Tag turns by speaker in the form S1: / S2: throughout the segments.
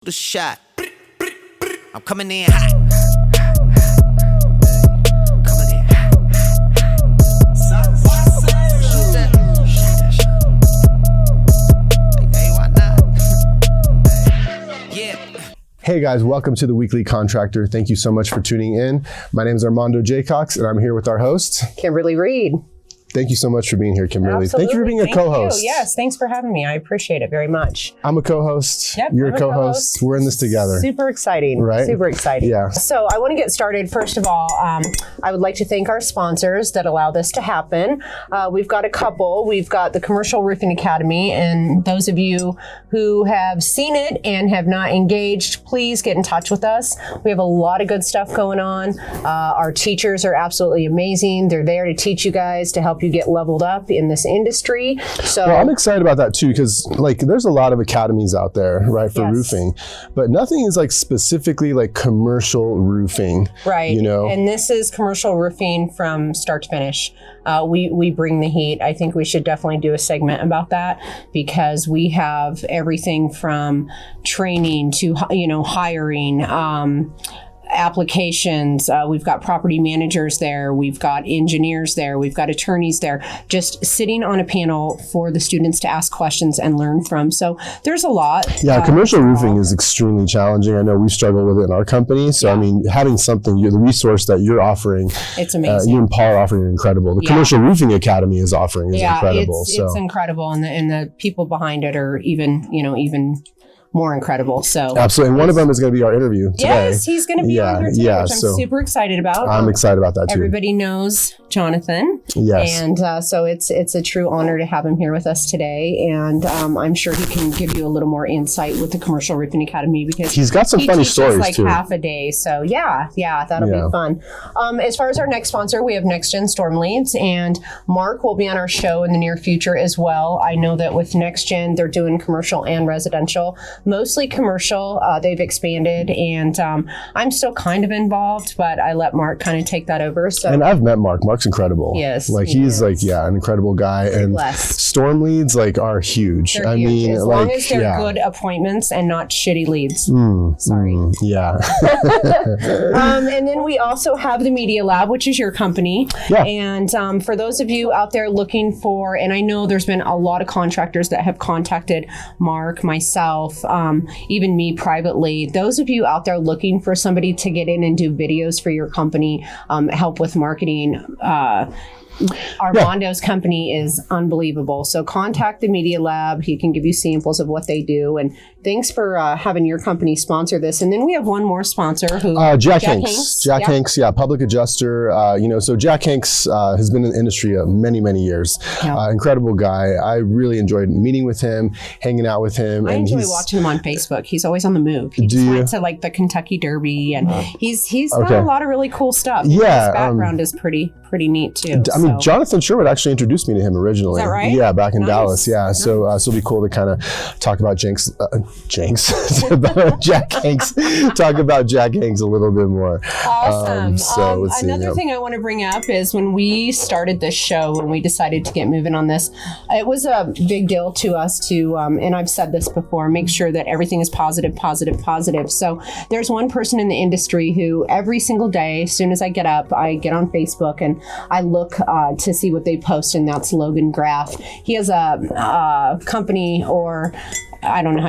S1: The shot. I'm coming in hot. Coming in hot. Shoot that. Hey, why not? Yeah.
S2: Hey guys, welcome to the Weekly Contractor. Thank you so much for tuning in. My name is Armando Jacox, and I'm here with our host,
S3: Kimberly Reed.
S2: Thank you so much for being here, Kimberly.
S3: Absolutely.
S2: Thank you for being a co-host.
S3: Yes, thanks for having me. I appreciate it very much.
S2: I'm a co-host.
S3: Yep,
S2: You're
S3: I'm
S2: a co-host. We're in this together.
S3: Super exciting.
S2: Right?
S3: Super exciting.
S2: Yeah.
S3: So I want to get started. First of all, I would like to thank our sponsors that allow this to happen. We've got a couple. We've got the Commercial Roofing Academy, and those of you who have seen it and have not engaged, please get in touch with us. We have a lot of good stuff going on. Our teachers are absolutely amazing. They're there to teach you guys, to help you get leveled up in this industry. So
S2: well, I'm excited about that too, because like there's a lot of academies out there, right, for roofing, but nothing is like specifically like commercial roofing,
S3: right?
S2: You know,
S3: and this is commercial roofing from start to finish. We bring the heat. I think we should definitely do a segment about that, because we have everything from training to hiring. Applications. We've got property managers there. We've got engineers there. We've got attorneys there, just sitting on a panel for the students to ask questions and learn from. So there's a lot.
S2: Yeah, commercial roofing is extremely challenging. I know we struggle with it in our company. So, I mean, having something, the resource that you're offering,
S3: it's amazing.
S2: You and Paul are offering incredible. The Commercial Roofing Academy is offering is incredible.
S3: It's incredible. And the people behind it are even more incredible. So
S2: absolutely. And one of them is going to be our interview today.
S3: Yes, he's going to be on here today, which I'm super excited about.
S2: I'm excited about that too.
S3: Everybody knows Jonathan.
S2: Yes.
S3: And so it's a true honor to have him here with us today. And I'm sure he can give you a little more insight with the Commercial Roofing Academy, because
S2: he's got some funny stories too.
S3: Half a day. So yeah, that'll be fun. As far as our next sponsor, we have Next Gen Storm Leads, and Mark will be on our show in the near future as well. I know that with Next Gen, they're doing commercial and residential. Mostly commercial. They've expanded, and I'm still kind of involved, but I let Mark kind of take that over. So,
S2: and I've met Mark. Mark's incredible.
S3: Yes,
S2: he's like an incredible guy. And storm leads are huge.
S3: They're huge. As long as they're good appointments and not shitty leads. Sorry.
S2: Yeah.
S3: And then we also have the Media Lab, which is your company.
S2: Yeah.
S3: And for those of you out there looking for, and I know there's been a lot of contractors that have contacted Mark, myself, even me privately. Those of you out there looking for somebody to get in and do videos for your company, help with marketing, Armando's company is unbelievable. So contact the Media Lab. He can give you samples of what they do. And thanks for having your company sponsor this. And then we have one more sponsor who
S2: Jack Hanks. Jack Hanks, public adjuster. So Jack Hanks has been in the industry many, many years. Incredible guy. I really enjoyed meeting with him, hanging out with him.
S3: I enjoy watching him on Facebook. He's always on the move. He just went to like the Kentucky Derby, and he's got a lot of really cool stuff.
S2: Yeah,
S3: his background is pretty neat too.
S2: I mean, Jonathan Sherwood actually introduced me to him originally.
S3: Is that right?
S2: Yeah, back in Dallas. Yeah, nice. So it'll be cool to kind of talk about Jack Hanks. Talk about Jack Hanks a little bit more.
S3: Awesome.
S2: Let's see.
S3: Another thing I want to bring up is when we started this show, when we decided to get moving on this, it was a big deal to us to, and I've said this before, make sure that everything is positive. So there's one person in the industry who every single day, as soon as I get up, I get on Facebook and I look to see what they post, and that's Logan Graff. He has a company, or I don't know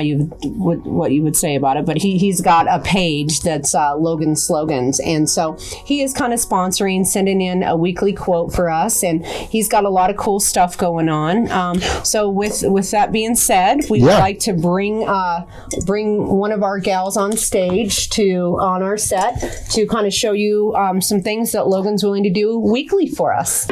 S3: what you would say about it, but he's got a page that's Logan Slogans, and so he is kind of sponsoring, sending in a weekly quote for us, and he's got a lot of cool stuff going on. So with that being said, we would like to bring one of our gals on stage on our set to kind of show you some things that Logan's willing to do weekly for us.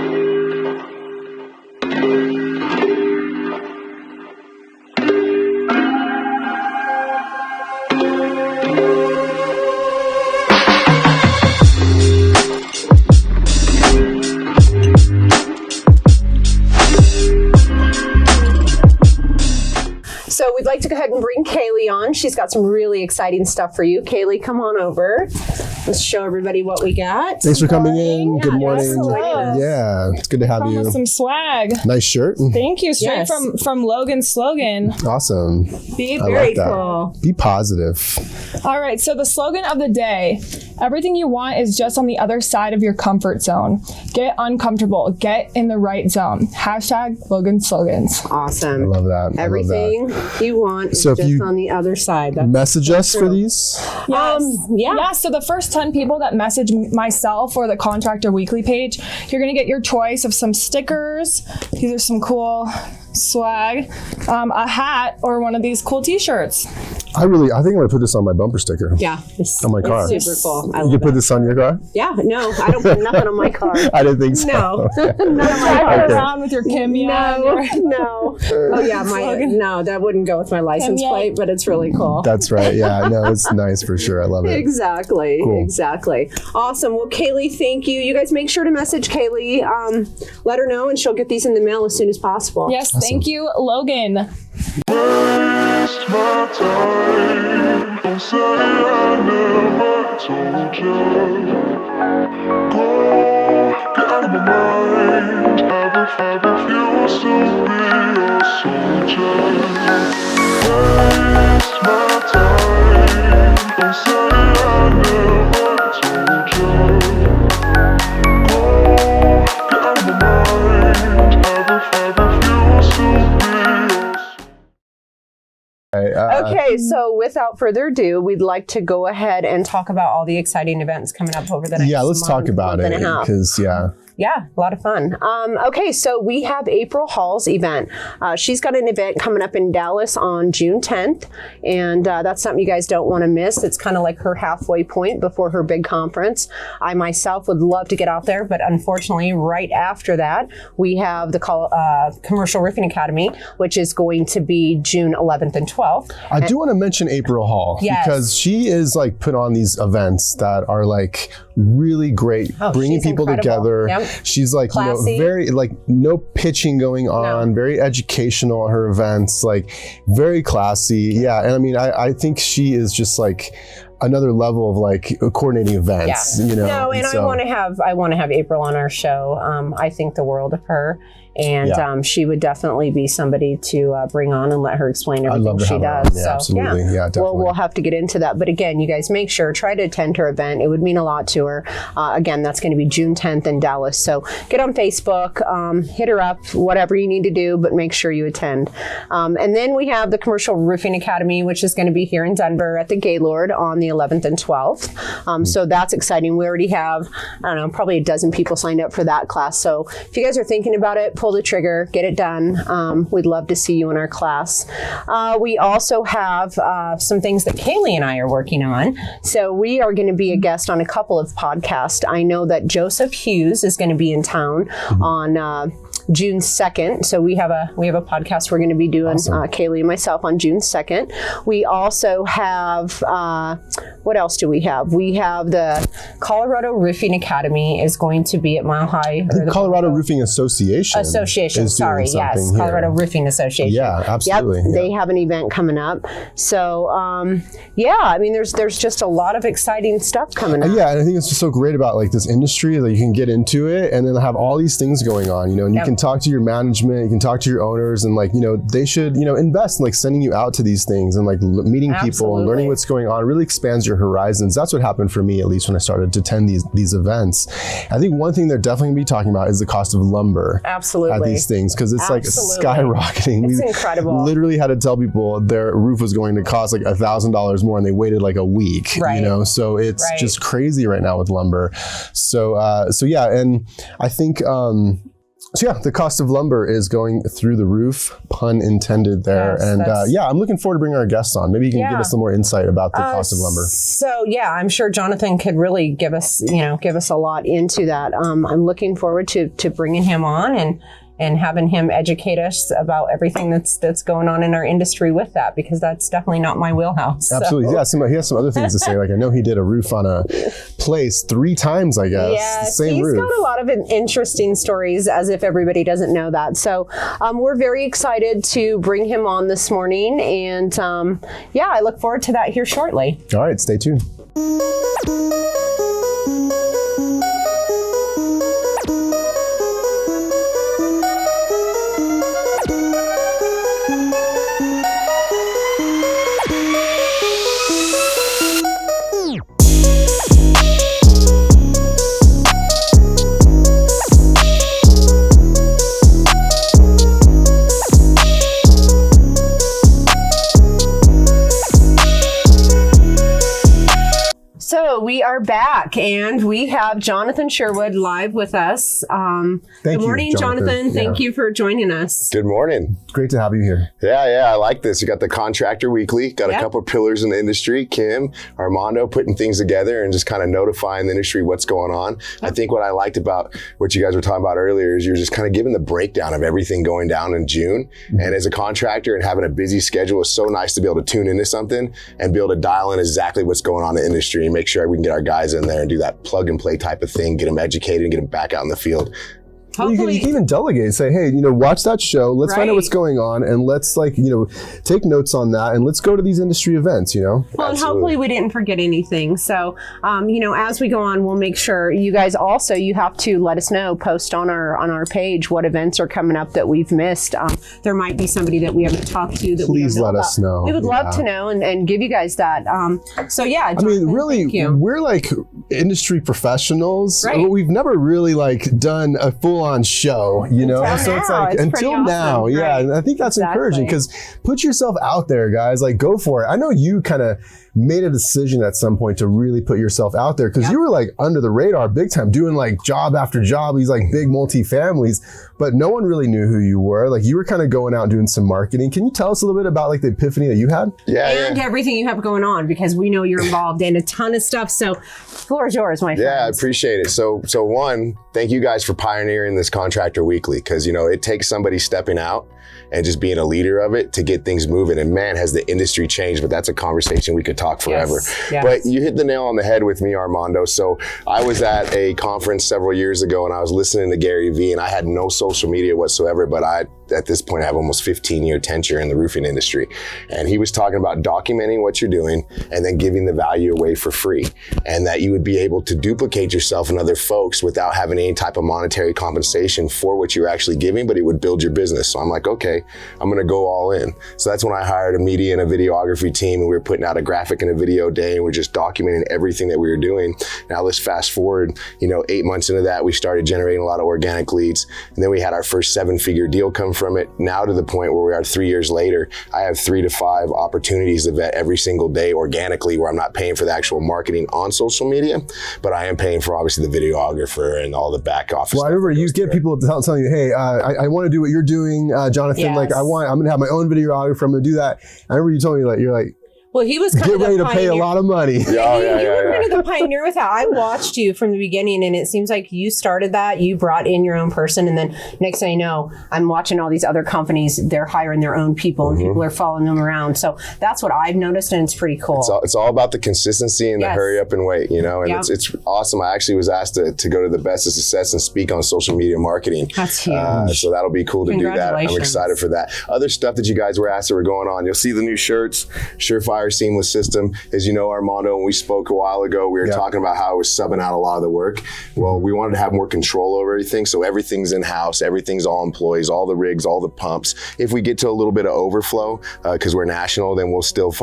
S3: So we'd like to go ahead and bring Kaylee Kaylee on. She's got some really exciting stuff for you. Kaylee, come on over. Let's show everybody what we got.
S2: Thanks for coming in. Good morning.
S4: Hello.
S2: Yeah, it's good to have
S4: Come
S2: you.
S4: with some swag.
S2: Nice shirt.
S4: Thank you. Straight
S3: Yes.
S4: from Logan's slogan.
S2: Awesome.
S4: Be
S2: I
S3: Very
S2: like that.
S3: cool.
S2: Be positive.
S4: All right. So the slogan of the day: everything you want is just on the other side of your comfort zone. Get uncomfortable. Get in the right zone. Hashtag Logan slogans.
S2: I
S3: Awesome.
S2: love that.
S3: Everything you want is
S2: So if
S3: just
S2: you-
S3: on the other side. That's
S2: Message us for
S3: true.
S2: these.
S4: Yes.
S3: yeah.
S4: Yeah. So the first 10 people that message myself or the Contractor Weekly page, you're going to get your choice of some stickers. These are some cool swag, a hat, or one of these cool t-shirts.
S2: I think I'm gonna put this on my bumper sticker.
S3: Yeah. It's,
S2: On my car.
S3: It's super cool. I
S2: You
S3: love
S2: can put
S3: that.
S2: this on your car?
S3: Yeah. No, I don't put nothing on my car.
S2: I didn't think so.
S3: No. None of my
S4: Drive
S3: cars.
S4: around with your Kimya. and
S3: No,
S4: your-
S3: no. Oh yeah, no, that wouldn't go with my license
S4: Yeah.
S3: plate, but it's really cool.
S2: That's right. Yeah, no, it's nice for sure. I love it.
S3: Exactly.
S2: Cool.
S3: Exactly. Awesome. Well, Kaylee, thank you. You guys make sure to message Kaylee. Let her know, and she'll get these in the mail as soon as possible.
S4: Yes, thank you, Logan.
S5: Waste my time. Don't say I never told you. Go, get out of my mind. I refuse to be a soldier. Waste my time. Don't say I never told you. Go, get out of my mind. I refuse to be a
S3: Okay, so without further ado, we'd like to go ahead and talk about all the exciting events coming up over the next
S2: Yeah, let's talk about
S3: month
S2: it
S3: and a half.
S2: because
S3: Yeah, a lot of fun. Okay, so we have April Hall's event. She's got an event coming up in Dallas on June 10th, and that's something you guys don't want to miss. It's kind of like her halfway point before her big conference. I myself would love to get out there, but unfortunately, right after that, we have the Commercial Roofing Academy, which is going to be June 11th and 12th.
S2: I do want to mention April Hall
S3: Yes.
S2: because she is like put on these events that are like really great, bringing
S3: she's
S2: people
S3: incredible.
S2: together.
S3: Yep.
S2: She's like,
S3: Classy.
S2: very like no pitching going on, very educational at her events, like very classy. Yeah. And I mean, I think she is just like another level of like coordinating events, you know.
S3: No, and
S2: so,
S3: I want to have April on our show. I think the world of her, and she would definitely be somebody to bring on and let her explain
S2: I'd
S3: everything
S2: love to
S3: she
S2: have her
S3: does.
S2: on. Yeah, absolutely. Yeah, definitely.
S3: We'll have to get into that. But again, you guys make sure try to attend her event. It would mean a lot to her. Again, that's going to be June 10th in Dallas. So get on Facebook, hit her up, whatever you need to do, but make sure you attend. And then we have the Commercial Roofing Academy, which is going to be here in Denver at the Gaylord on the 11th and 12th. So that's exciting. We already have, I don't know, probably a dozen people signed up for that class. So if you guys are thinking about it, pull the trigger, get it done. We'd love to see you in our class. We also have some things that Kaylee and I are working on. So we are going to be a guest on a couple of podcasts. I know that Joseph Hughes is going to be in town on June 2nd. So we have a podcast we're going to be doing, Kaylee and myself, on June 2nd. We also have, what else do we have? We have the Colorado Roofing Academy is going to be at Mile High.
S2: I think Colorado Roofing Association.
S3: Association,
S2: is doing
S3: sorry, yes,
S2: something here.
S3: Colorado Roofing Association.
S2: Yeah, absolutely.
S3: Yep, they have an event coming up. So, I mean, there's just a lot of exciting stuff coming up.
S2: Yeah, and I think it's just so great about like this industry that you can get into it and then have all these things going on, you know, and you can talk to your management, you can talk to your owners, and like, you know, they should, you know, invest in like sending you out to these things and like meeting people and learning what's going on. It really expands your horizons. That's what happened for me, at least when I started to attend these events. I think one thing they're definitely gonna be talking about is the cost of lumber.
S3: Absolutely.
S2: At these things, because it's like skyrocketing.
S3: It's incredible.
S2: Literally had to tell people their roof was going to cost like $1,000 more, and they waited like a week.
S3: Right.
S2: You know, so it's just crazy right now with lumber. So yeah, and I think. So yeah, the cost of lumber is going through the roof, pun intended there.
S3: Yes,
S2: and I'm looking forward to bringing our guests on. Maybe you can give us some more insight about the cost of lumber.
S3: So yeah, I'm sure Jonathan could really give us a lot into that. I'm looking forward to bringing him on and having him educate us about everything that's going on in our industry with that, because that's definitely not my wheelhouse. So.
S2: Absolutely. Yeah, he has some other things to say. Like I know he did a roof on a place 3 times, I guess.
S3: Yes,
S2: the same
S3: he's
S2: roof.
S3: got a lot of interesting stories, as if everybody doesn't know that. So we're very excited to bring him on this morning, and I look forward to that here shortly.
S2: All right, stay tuned.
S3: So we are back, and we have Jonathan Sherwood live with us. Good morning, Jonathan. Thank you for joining us.
S6: Good morning.
S2: Great to have you here.
S6: Yeah, I like this. You got the Contractor Weekly, got a couple of pillars in the industry, Kim, Armando, putting things together and just kind of notifying the industry what's going on. I think what I liked about what you guys were talking about earlier is you're just kind of giving the breakdown of everything going down in June. Mm-hmm. And as a contractor and having a busy schedule, it's so nice to be able to tune into something and be able to dial in exactly what's going on in the industry and make sure we can get our guys in there and do that plug and play type of thing, get them educated and get them back out in the field.
S2: Well, you can even delegate and say, hey, watch that show. Let's find out what's going on, and let's take notes on that, and let's go to these industry events, Well,
S3: and hopefully we didn't forget anything. So, as we go on, we'll make sure you guys also, you have to let us know, post on our page what events are coming up that we've missed. There might be somebody that we haven't talked to that
S2: please let us know.
S3: We would love to know and give you guys that. Jonathan,
S2: really, we're like industry professionals.
S3: Right.
S2: We've never really done a full-on show, so it's until now,
S3: awesome.
S2: yeah. And I think that's encouraging, because put yourself out there, guys. Go for it. I know you kind of made a decision at some point to really put yourself out there, because you were under the radar big time, doing job after job, these big multi-families, but no one really knew who you were. You were kind of going out and doing some marketing. Can you tell us a little bit about the epiphany that you had?
S3: And everything you have going on, because we know you're involved in a ton of stuff. So floor is yours, my friend.
S6: Yeah, I appreciate it. So one, thank you guys for pioneering this Contractor Weekly, because it takes somebody stepping out and just being a leader of it to get things moving. And man, has the industry changed, but that's a conversation we could talk forever.
S3: Yes.
S6: But you hit the nail on the head with me, Armando. So I was at a conference several years ago, and I was listening to Gary Vee, and I had no social media whatsoever, but at this point, I have almost 15-year tenure in the roofing industry. And he was talking about documenting what you're doing and then giving the value away for free. And that you would be able to duplicate yourself and other folks without having any type of monetary compensation for what you're actually giving, but it would build your business. So I'm like, okay, I'm going to go all in. So that's when I hired a media and a videography team, and we were putting out a graphic and a video day, and we're just documenting everything that we were doing. Now let's fast forward, 8 months into that, we started generating a lot of organic leads. And then we had our first 7-figure deal come from it. Now to the point where we are 3 years later, I have 3 to 5 opportunities to vet every single day organically, where I'm not paying for the actual marketing on social media, but I am paying for obviously the videographer and all the back office.
S2: Well, I remember you get people telling you, hey, I want to do what you're doing, Jonathan.
S3: Yes.
S2: I'm going to have my own videographer. I'm going to do that. I remember you told me you're like,
S3: well, he was kind
S2: get
S3: of
S2: ready
S3: the
S2: to pay a lot of money.
S3: You were kind of the pioneer with that. I watched you from the beginning, and it seems like you started that. You brought in your own person, and then next thing you know, I'm watching all these other companies. They're hiring their own people, and people are following them around. So that's what I've noticed, and it's pretty cool.
S6: It's all about the consistency and the hurry up and wait, and it's awesome. I actually was asked to go to the Best of Success and speak on social media marketing.
S3: That's huge.
S6: So that'll be cool to do that. I'm excited for that. Other stuff that you guys were asked that were going on. You'll see the new shirts, Surefire Seamless System. As you know, Armando, when we spoke a while ago, we were talking about how I was subbing out a lot of the work. Well, we wanted to have more control over everything. So everything's in-house. Everything's all employees, all the rigs, all the pumps. If we get to a little bit of overflow, because we're national, then we'll still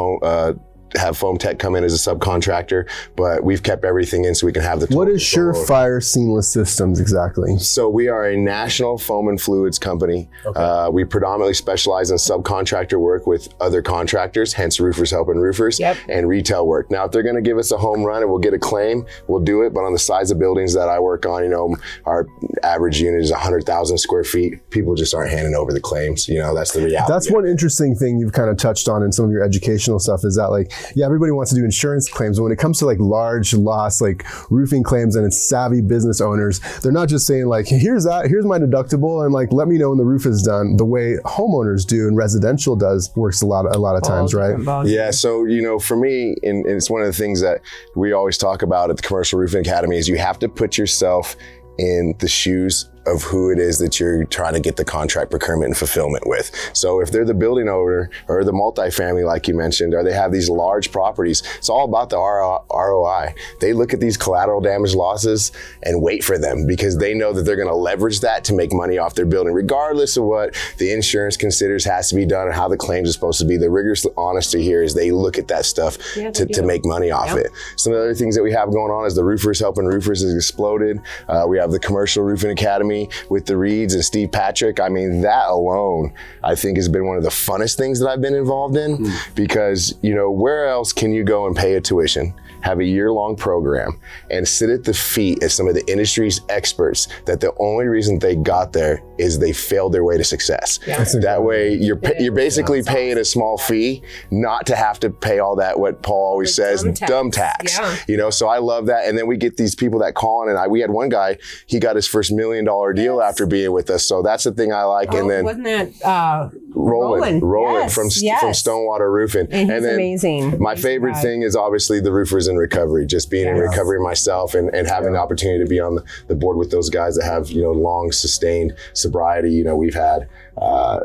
S6: have Foam Tech come in as a subcontractor, but we've kept everything in so we can have the total.
S2: What is Surefire Seamless Systems exactly?
S6: So we are a national foam and fluids company. Okay. We predominantly specialize in subcontractor work with other contractors, hence Roofers Helping Roofers, and retail work. Now, if they're going to give us a home run and we'll get a claim, we'll do it. But on the size of buildings that I work on, our average unit is 100,000 square feet. People just aren't handing over the claims. That's the reality.
S2: That's one interesting thing you've kind of touched on in some of your educational stuff, is that yeah, everybody wants to do insurance claims. But when it comes to like large loss, like roofing claims, and it's savvy business owners, they're not just saying like, here's my deductible, and like, let me know when the roof is done. The way homeowners do and residential works a lot of times, right?
S6: Yeah. So, you know, for me, and it's one of the things that we always talk about at the Commercial Roofing Academy is you have to put yourself in the shoes of who it is that you're trying to get the contract procurement and fulfillment with. So if they're the building owner or the multifamily, like you mentioned, or they have these large properties, it's all about the ROI. They look at these collateral damage losses and wait for them because they know that they're going to leverage that to make money off their building, regardless of what the insurance considers has to be done and how the claims are supposed to be. The rigorous honesty here is they look at that stuff to make money off it. Some of the other things that we have going on is the Roofers Helping Roofers has exploded. We have the Commercial Roofing Academy with the Reeds and Steve Patrick. I mean, that alone, I think has been one of the funnest things that I've been involved in because, you know, where else can you go and pay a tuition, have a year-long program, and sit at the feet of some of the industry's experts that the only reason they got there is they failed their way to success. Yeah. That way, you're basically paying a small fee not to have to pay all that, what Paul always says, dumb tax. Yeah. You know, so I love that. And then we get these people that call on, and we had one guy, he got his first $1 million deal after being with us. So that's the thing I like. And then
S3: wasn't that Roland
S6: from Stonewater Roofing.
S3: And he's amazing.
S6: My favorite thing is obviously the Roofers in Recovery, just being in recovery myself and having the opportunity to be on the board with those guys that have, you know, long sustained sobriety. You know, we've had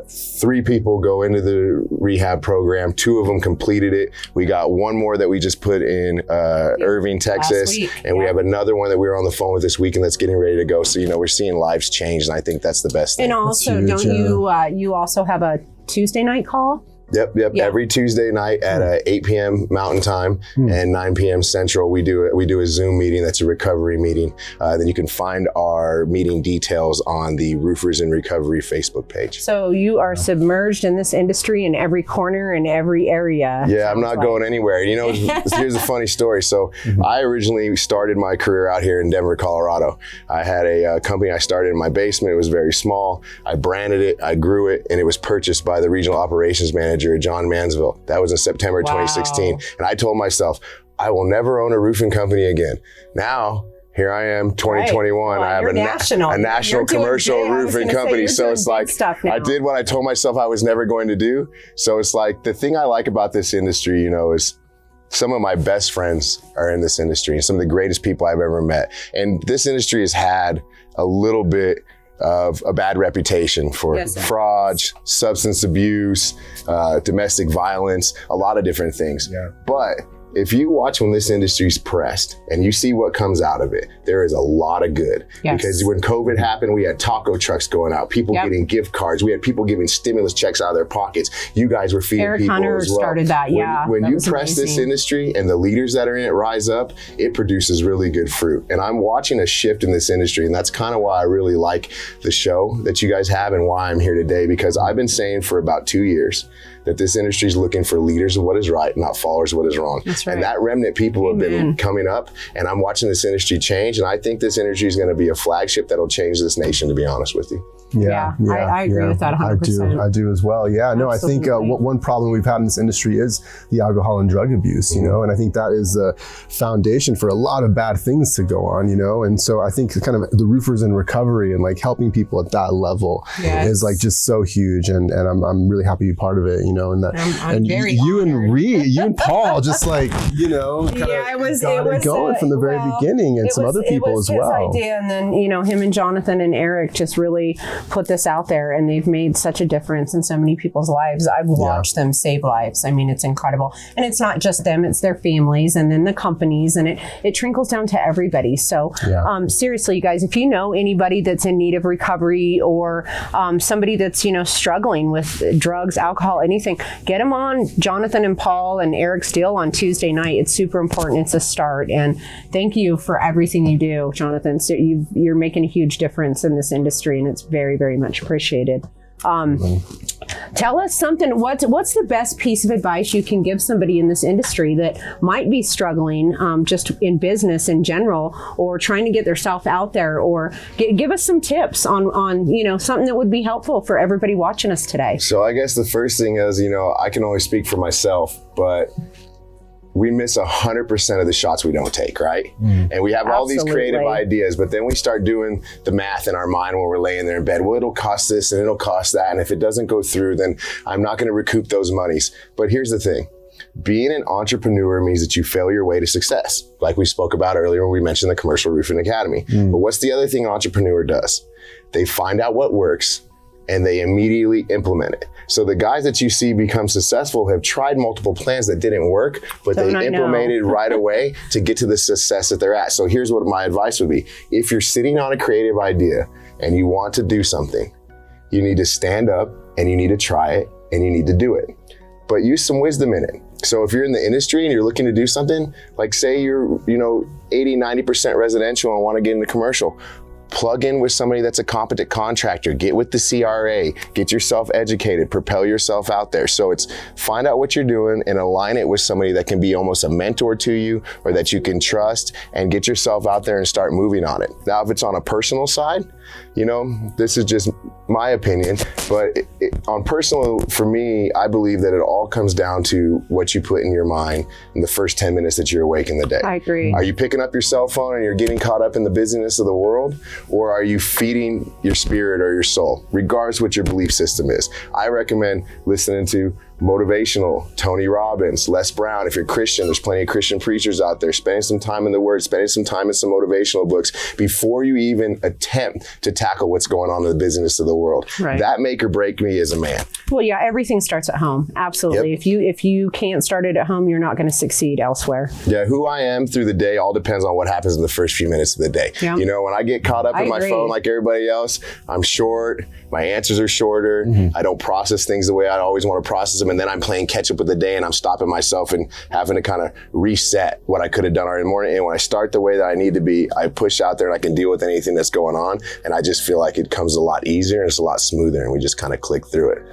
S6: 3 people go into the rehab program. 2 of them completed it. We got 1 more that we just put in Irving, Texas. And we have another one that we were on the phone with this week and that's getting ready to go. So, you know, we're seeing lives change, and I think that's the best thing.
S3: And also, you also have a Tuesday night call?
S6: Yep. Yeah. Every Tuesday night at 8 p.m. Mountain Time and 9 p.m. Central, we do a Zoom meeting. That's a recovery meeting. Then you can find our meeting details on the Roofers in Recovery Facebook page.
S3: So you are submerged in this industry in every corner and every area.
S6: Yeah, I'm not going anywhere. You know, here's a funny story. So I originally started my career out here in Denver, Colorado. I had a company I started in my basement. It was very small. I branded it, I grew it, and it was purchased by the regional operations manager, John Mansville. That was in September 2016. And I told myself, I will never own a roofing company again. Now, here I am, 2021. Well, I have a national commercial roofing company. So it's like, I did what I told myself I was never going to do. So it's like, the thing I like about this industry, you know, is some of my best friends are in this industry and some of the greatest people I've ever met. And this industry has had a little bit of a bad reputation for fraud, substance abuse, domestic violence, a lot of different things. Yeah. But if you watch when this industry's pressed and you see what comes out of it, there is a lot of good. Yes. Because when COVID happened, we had taco trucks going out, people getting gift cards. We had people giving stimulus checks out of their pockets. You guys were feeding people
S3: Hunter
S6: as well.
S3: Started that,
S6: when you press this industry and the leaders that are in it rise up, it produces really good fruit. And I'm watching a shift in this industry, and that's kind of why I really like the show that you guys have and why I'm here today, because I've been saying for about 2 years that this industry is looking for leaders of what is right, not followers of what is wrong. That's right. And that remnant people have been coming up, and I'm watching this industry change, and I think this industry is going to be a flagship that'll change this nation, to be honest with you.
S3: I agree with that 100%.
S2: I do as well. Yeah, no, absolutely. I think one problem we've had in this industry is the alcohol and drug abuse, you know, and I think that is the foundation for a lot of bad things to go on, you know, and so I think kind of the Roofers in Recovery and like helping people at that level is like just so huge, and I'm really happy to be part of it, you know, and that
S3: I'm very
S2: you and Reed, you and Paul just like, you know,
S3: it was
S2: going from the very beginning, and some other people as well.
S3: It was his idea, and then, you know, him and Jonathan and Eric just really put this out there, and they've made such a difference in so many people's lives. I've watched them save lives. I mean, it's incredible. And it's not just them, it's their families and then the companies, and it trickles down to everybody. So seriously, you guys, if you know anybody that's in need of recovery, or somebody that's, you know, struggling with drugs, alcohol, anything, get them on Jonathan and Paul and Eric's deal on Tuesday night. It's super important. It's a start. And thank you for everything you do, Jonathan. So you're making a huge difference in this industry, and it's very, very much appreciated. Tell us something. What's the best piece of advice you can give somebody in this industry that might be struggling, just in business in general, or trying to get themselves out there, or give us some tips on, you know, something that would be helpful for everybody watching us today.
S6: So I guess the first thing is, you know, I can only speak for myself, but we miss 100% of the shots we don't take, right? And we have all these creative
S3: Absolutely.
S6: ideas, but then we start doing the math in our mind when we're laying there in bed. Well, it'll cost this and it'll cost that. And if it doesn't go through, then I'm not going to recoup those monies. But here's the thing. Being an entrepreneur means that you fail your way to success. Like we spoke about earlier when we mentioned the Commercial Roofing Academy. But what's the other thing an entrepreneur does? They find out what works and they immediately implement it. So the guys that you see become successful have tried multiple plans that didn't work, but they implemented right away to get to the success that they're at. So here's what my advice would be. If you're sitting on a creative idea and you want to do something, you need to stand up and you need to try it and you need to do it. But use some wisdom in it. So if you're in the industry and you're looking to do something, like say you're, 80, 90% residential and want to get into commercial, plug in with somebody that's a competent contractor, get with the CRA, get yourself educated, propel yourself out there. So it's find out what you're doing and align it with somebody that can be almost a mentor to you or that you can trust and get yourself out there and start moving on it. Now, if it's on a personal side, this is just my opinion, but on personal, for me, I believe that it all comes down to what you put in your mind in the first 10 minutes that you're awake in the day.
S3: I agree.
S6: Are you picking up your cell phone and you're getting caught up in the busyness of the world? Or are you feeding your spirit or your soul, regardless what your belief system is? I recommend listening to motivational, Tony Robbins, Les Brown. If you're Christian, there's plenty of Christian preachers out there. Spending some time in the Word, spending some time in some motivational books before you even attempt to tackle what's going on in the business of the world.
S3: Right.
S6: That make or break me as a man.
S3: Well, yeah, everything starts at home. Absolutely.
S6: Yep.
S3: If you can't start it at home, you're not going to succeed elsewhere.
S6: Yeah, who I am through the day all depends on what happens in the first few minutes of the day.
S3: Yeah.
S6: When I get caught up in my
S3: agree.
S6: phone like everybody else, I'm short, my answers are shorter, I don't process things the way I always want to process them, and then I'm playing catch up with the day and I'm stopping myself and having to kind of reset what I could have done already in the morning. And when I start the way that I need to be, I push out there and I can deal with anything that's going on, and I just feel like it comes a lot easier and it's a lot smoother and we just kind of click through it.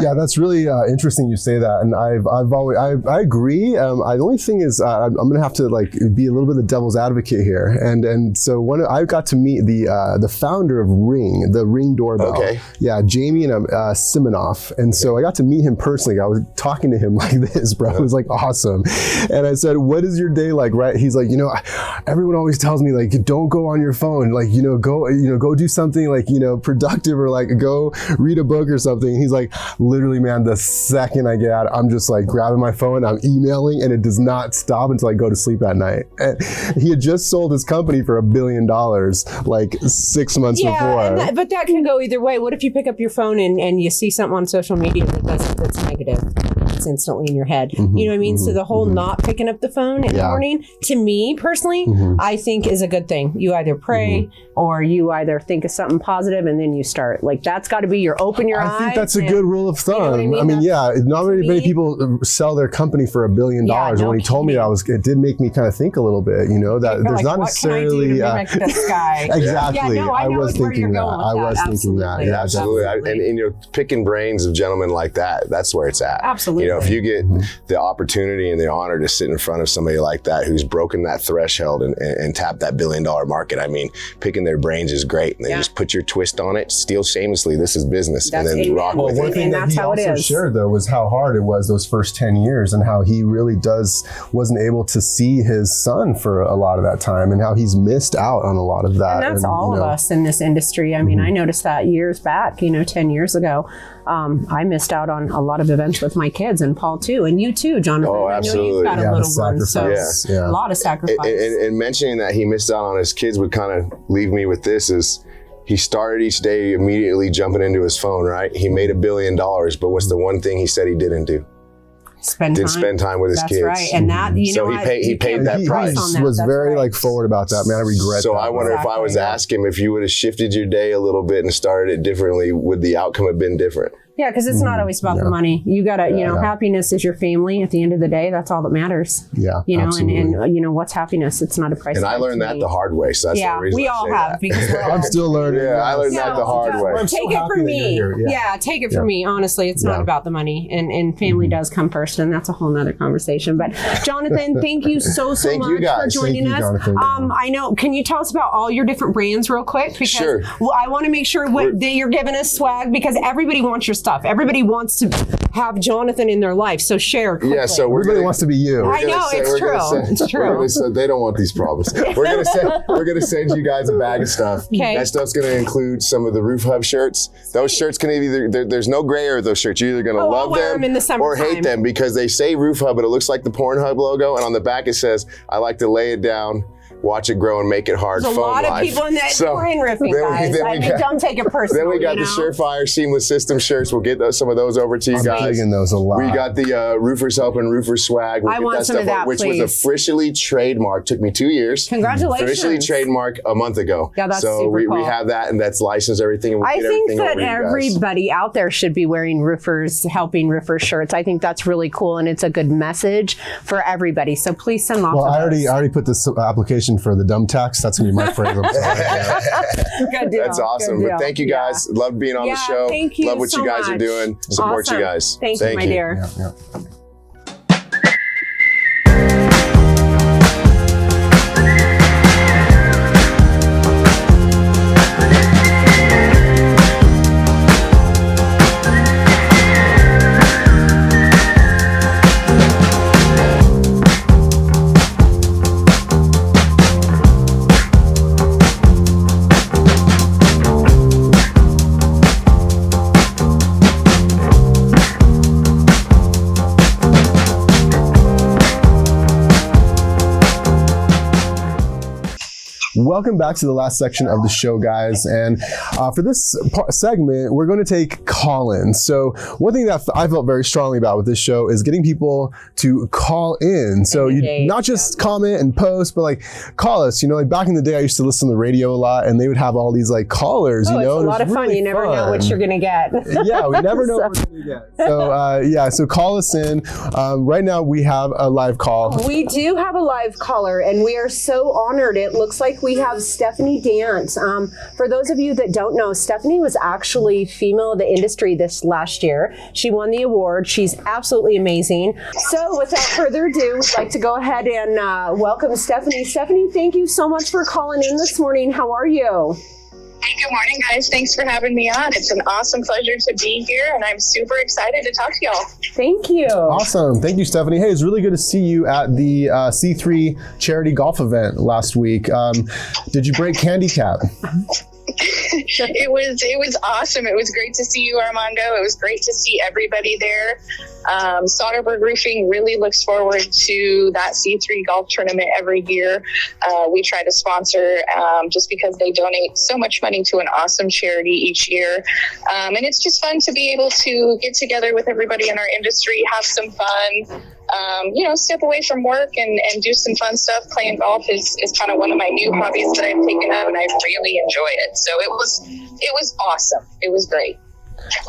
S2: Yeah, that's really interesting you say that, and I agree. The only thing is I'm gonna have to be a little bit of the devil's advocate here, and so I got to meet the founder of Ring, the Ring doorbell.
S6: Okay.
S2: Yeah, Jamie and Simonoff, and so I got to meet him personally. I was talking to him like this, bro. It was like awesome, and I said, "What is your day like?" Right? He's like, everyone always tells me don't go on your phone, go do something productive or go read a book or something. And he's like, literally, man, the second I get out, I'm just grabbing my phone, I'm emailing, and it does not stop until I go to sleep at night. And he had just sold his company for $1 billion 6 months before.
S3: But that can go either way. What if you pick up your phone and you see something on social media that's negative? It's instantly in your head. You know what I mean? So the whole not picking up the phone in the morning, to me personally, I think is a good thing. You either pray or you either think of something positive and then you start. That's got to be your open your eyes.
S2: I think that's a good rule of thumb.
S3: You know what I mean?
S2: Not very many people sell their company for $1 billion. And when he told me that, it did make me kind of think a little bit, that there's not
S3: what
S2: necessarily.
S3: Can I do to mimic this guy?
S2: Exactly.
S3: Yeah, no, I was thinking that.
S2: I was thinking that. Yeah,
S6: Absolutely. And picking brains of gentlemen like that, that's where it's at.
S3: Absolutely.
S6: If you get the opportunity and the honor to sit in front of somebody like that who's broken that threshold and tapped that $1 billion market, picking their brains is great. And then just put your twist on it, steal shamelessly, this is business, and then rock with
S2: one
S6: it.
S2: thing that he also shared though was how hard it was those first 10 years and how he really wasn't able to see his son for a lot of that time and how he's missed out on a lot of that.
S3: And that's all of us in this industry. I noticed that years back, 10 years ago, I missed out on a lot of events with my kids, and Paul too, and you too, Jonathan.
S6: Oh, absolutely.
S3: I know you've got a little one, so a lot of sacrifice.
S6: And mentioning that he missed out on his kids would kind of leave me with this is, he started each day immediately jumping into his phone, right? He made $1 billion, but what's the one thing he said he didn't do? Spend time with his kids.
S3: That's right. And that,
S6: so he paid that price.
S2: He was very forward about that, man. I regret that.
S6: So I wonder if I was to ask him if you would have shifted your day a little bit and started it differently, would the outcome have been different?
S3: Yeah, because it's not always about the money. You gotta, happiness is your family. At the end of the day, that's all that matters.
S2: Yeah,
S3: and what's happiness? It's not a price.
S6: And I learned that the hard way. So that's the reason
S3: we all have. Because
S2: I'm still learning.
S6: Yeah, I learned that the hard way.
S3: Take it from me. Take it from me. Honestly, it's not about the money, and family does come first, and that's a whole nother conversation. But Jonathan, thank you so much for joining us.
S2: Jonathan.
S3: I know. Can you tell us about all your different brands real quick? Because
S6: sure.
S3: I want to make sure that you're giving us swag because everybody wants your stuff. stuff. Everybody wants to have Jonathan in their life, so share quickly.
S6: Yeah, so
S2: Everybody wants to be you.
S3: I know, it's true.
S6: They don't want these problems. We're gonna send you guys a bag of stuff.
S3: Okay.
S6: That stuff's gonna include some of the Roof Hub shirts. Those shirts can there's no gray area of those shirts. You're either gonna love
S3: I'll wear them in the
S6: or
S3: summertime.
S6: hate them because they say Roof Hub, but it looks like the Pornhub logo, and on the back it says, "I like to lay it down, watch it grow, and make it hard."
S3: There's a
S6: foam
S3: lot
S6: life.
S3: of people in that we're in roofing, guys. Don't take it personally.
S6: Then we got the Surefire Seamless System shirts. We'll get some of those over to you guys.
S2: I'm digging those a lot.
S6: We got the Roofers Helping Roofers swag. We'll
S3: I
S6: get
S3: want
S6: that
S3: some
S6: stuff
S3: of that,
S6: up, which
S3: please.
S6: was officially trademarked. Took me 2 years.
S3: Congratulations.
S6: Officially trademarked a month ago.
S3: Yeah, that's
S6: so
S3: super
S6: we
S3: cool.
S6: have that, and that's licensed everything. And we'll
S3: I
S6: get
S3: think
S6: everything
S3: that
S6: over to you guys.
S3: everybody out there should be wearing Roofers Helping Roofers shirts. I think that's really cool, and it's a good message for everybody. So please send lots
S2: Well,
S3: of
S2: I
S3: those.
S2: already put this application for the dumb tax. That's gonna be my phrase. I'm sorry.
S3: Good deal.
S6: That's awesome.
S3: Good
S6: But
S3: deal.
S6: thank you guys. Love being on the show.
S3: Thank you
S6: Love what
S3: so
S6: you guys are
S3: much.
S6: doing. Support
S3: Awesome.
S6: you guys.
S3: Thank you, my dear.
S2: Yeah. Welcome back to the last section of the show, guys. And for this segment, we're going to take call-ins. So one thing that I felt very strongly about with this show is getting people to call in. So you not just comment and post, but like call us. You know, like back in the day, I used to listen to the radio a lot, and they would have all these like callers. You know,
S3: it's a lot of fun.
S2: Really
S3: You never know what you're going to get.
S2: Yeah, we never know what we're going to get. So so call us in. Right now, we have a live call.
S3: We do have a live caller, and we are so honored. It looks like we have Stephanie Dance. For those of you that don't know, Stephanie was actually Female of the Industry this last year. She won the award. She's absolutely amazing. So without further ado, we'd like to go ahead and welcome Stephanie. Stephanie, thank you so much for calling in this morning. How are you?
S7: Hey, good morning, guys. Thanks for having me on. It's an awesome pleasure to be here, and I'm super excited to talk to y'all.
S3: Thank you.
S2: Awesome. Thank you, Stephanie. Hey, it's really good to see you at the C3 charity golf event last week. Did you break handicap?
S7: It was awesome. It was great to see you, Armando. It was great to see everybody there. Soderberg Roofing really looks forward to that C3 golf tournament every year. We try to sponsor just because they donate so much money to an awesome charity each year. And it's just fun to be able to get together with everybody in our industry, have some fun, step away from work and do some fun stuff. Playing golf is kind of one of my new hobbies that I've taken up, and I really enjoy it. So it was awesome. It was great.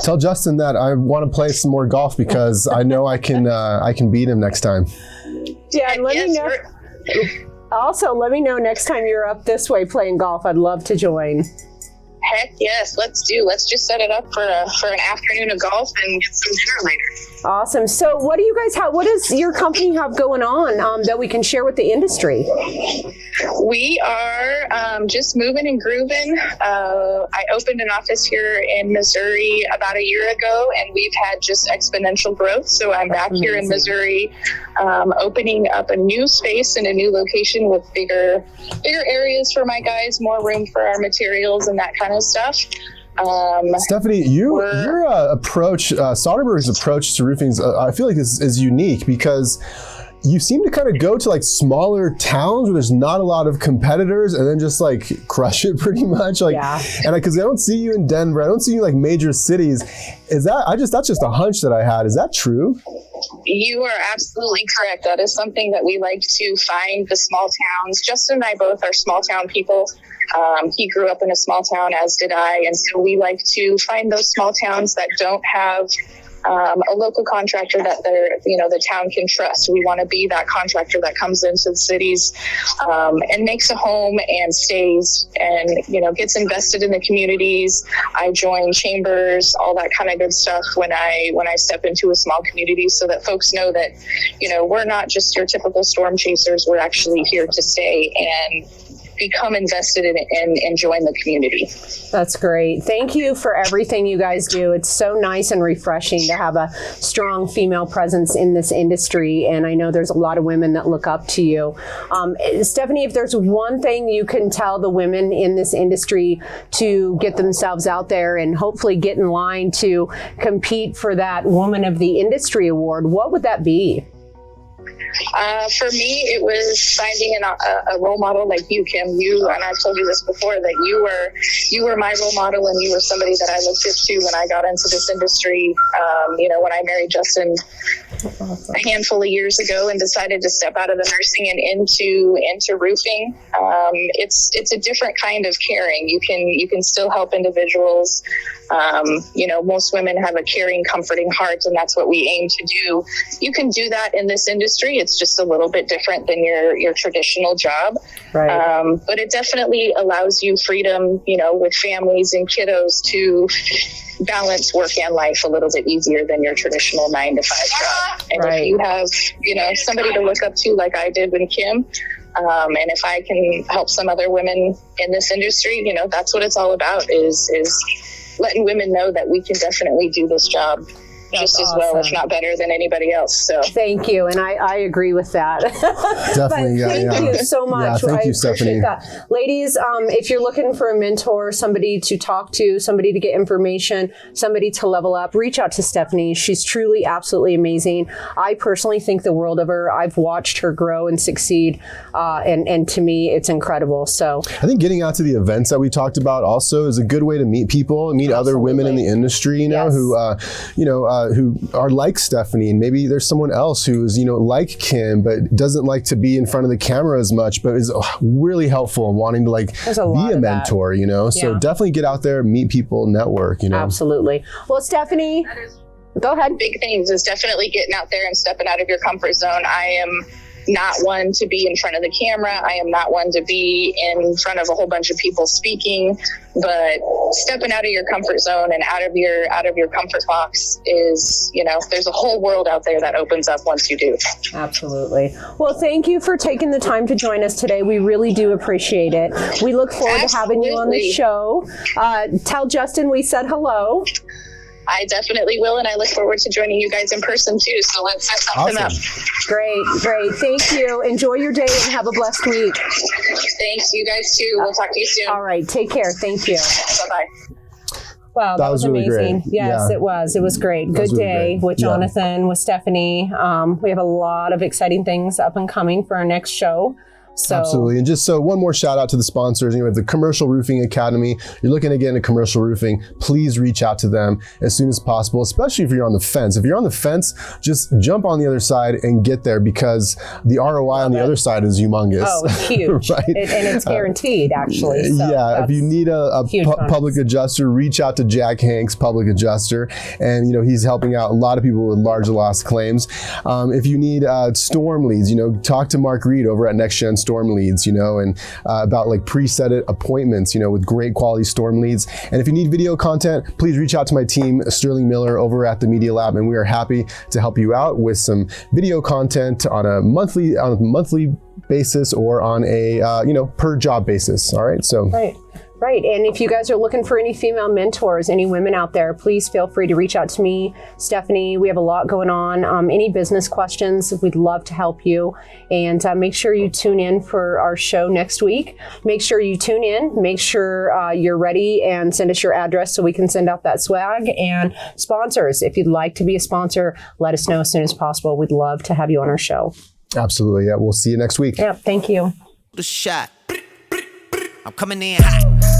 S2: Tell Justin that I want to play some more golf because I know I can beat him next time.
S3: Yeah, and let me know. Also, let me know next time you're up this way playing golf. I'd love to join.
S7: Heck yes, let's just set it up for an afternoon of golf and get some dinner later.
S3: Awesome. So what do you guys have? What does your company have going on that we can share with the industry?
S7: We are just moving and grooving. I opened an office here in Missouri about a year ago, and we've had just exponential growth. So I'm back here in Missouri, opening up a new space and a new location with bigger areas for my guys, more room for our materials and that kind of stuff.
S2: Stephanie, your approach, Soderberg's approach to roofing, I feel like is unique because you seem to kind of go to like smaller towns where there's not a lot of competitors and then just like crush it pretty much. Like,
S3: yeah.
S2: And because I don't see you in Denver, I don't see you in like major cities. That's just a hunch that I had. Is that true?
S7: You are absolutely correct. That is something that we like to find, the small towns. Justin and I both are small town people. He grew up in a small town, as did I. And so we like to find those small towns that don't have a local contractor that the town can trust. We want to be that contractor that comes into the cities and makes a home and stays and, gets invested in the communities. I join chambers, all that kind of good stuff when I step into a small community so that folks know that, we're not just your typical storm chasers. We're actually here to stay and become invested in it and join the community.
S3: That's great. Thank you for everything you guys do. It's so nice and refreshing to have a strong female presence in this industry. And I know there's a lot of women that look up to you. Stephanie, if there's one thing you can tell the women in this industry to get themselves out there and hopefully get in line to compete for that Woman of the Industry award, what would that be?
S7: For me, it was finding a role model like you, Kim. You, and I've told you this before, that you were my role model, and you were somebody that I looked up to when I got into this industry. When I married Justin a handful of years ago and decided to step out of the nursing and into roofing, it's a different kind of caring. You can still help individuals. Most women have a caring, comforting heart, and that's what we aim to do. You can do that in this industry. It's just a little bit different than your traditional job.
S3: Right.
S7: But it definitely allows you freedom, with families and kiddos to balance work and life a little bit easier than your traditional 9 to 5 job. And
S3: Right.
S7: if you have, somebody to look up to like I did with Kim, and if I can help some other women in this industry, that's what it's all about, is letting women know that we can definitely do this job just as well, if not better than anybody else. So
S3: thank you. And I agree with that.
S2: Definitely.
S3: Thank you so much.
S2: Yeah, thank you,
S3: I
S2: Stephanie.
S3: appreciate that. Ladies, if you're looking for a mentor, somebody to talk to, somebody to get information, somebody to level up, reach out to Stephanie. She's truly absolutely amazing. I personally think the world of her. I've watched her grow and succeed. And to me, it's incredible. So
S2: I think getting out to the events that we talked about also is a good way to meet people, meet other women in the industry,
S3: Yes.
S2: who are like Stephanie, and maybe there's someone else who's, like Kim, but doesn't like to be in front of the camera as much, but is really helpful and wanting to be a mentor, So
S3: Yeah.
S2: definitely get out there, meet people, network,
S3: Absolutely. Well, Stephanie, go ahead.
S7: big things is definitely getting out there and stepping out of your comfort zone. I am not one to be in front of the camera. I am not one to be in front of a whole bunch of people speaking, but stepping out of your comfort zone and out of your comfort box is, there's a whole world out there that opens up once you do.
S3: Absolutely. Well, thank you for taking the time to join us today. We really do appreciate it. We look forward to having you on the
S7: Absolutely.
S3: show. Tell Justin we said hello.
S7: I definitely will, and I look forward to joining you guys in person too. So let's set something up.
S3: Great. Thank you. Enjoy your day and have a blessed week.
S7: Thanks, you guys too. We'll talk to you soon.
S3: All right. Take care. Thank you.
S7: Bye-bye.
S3: Wow, that was
S2: really
S3: amazing.
S2: great.
S3: Yes,
S2: Yeah.
S3: it was. It was great. Good
S2: was really
S3: day
S2: great.
S3: with
S2: Yeah.
S3: Jonathan, with Stephanie. We have a lot of exciting things up and coming for our next show. So,
S2: Absolutely. And just so one more shout out to the sponsors, the Commercial Roofing Academy. You're looking to get into commercial roofing, please reach out to them as soon as possible, especially if you're on the fence. If you're on the fence, just jump on the other side and get there, because the ROI on the other side is humongous.
S3: Oh, it's huge.
S2: Right?
S3: And it's guaranteed, actually. So
S2: Yeah, if you
S3: that's
S2: need a
S3: huge bonus.
S2: public adjuster, reach out to Jack Hanks, public adjuster, and he's helping out a lot of people with large loss claims. If you need storm leads, talk to Mark Reed over at Next Gen Storm Leads, and about preset it appointments, with great quality storm leads. And if you need video content, please reach out to my team, Sterling Miller, over at the Media Lab, and we are happy to help you out with some video content on a monthly basis or on a per job basis. All right, so.
S3: Right. And if you guys are looking for any female mentors, any women out there, please feel free to reach out to me, Stephanie. We have a lot going on. Any business questions, we'd love to help you. And make sure you tune in for our show next week. Make sure you tune in. Make sure you're ready and send us your address so we can send out that swag. And sponsors, if you'd like to be a sponsor, let us know as soon as possible. We'd love to have you on our show.
S2: Absolutely. Yeah, we'll see you next week.
S3: Yeah, thank you.
S1: The shot. I'm coming in hot.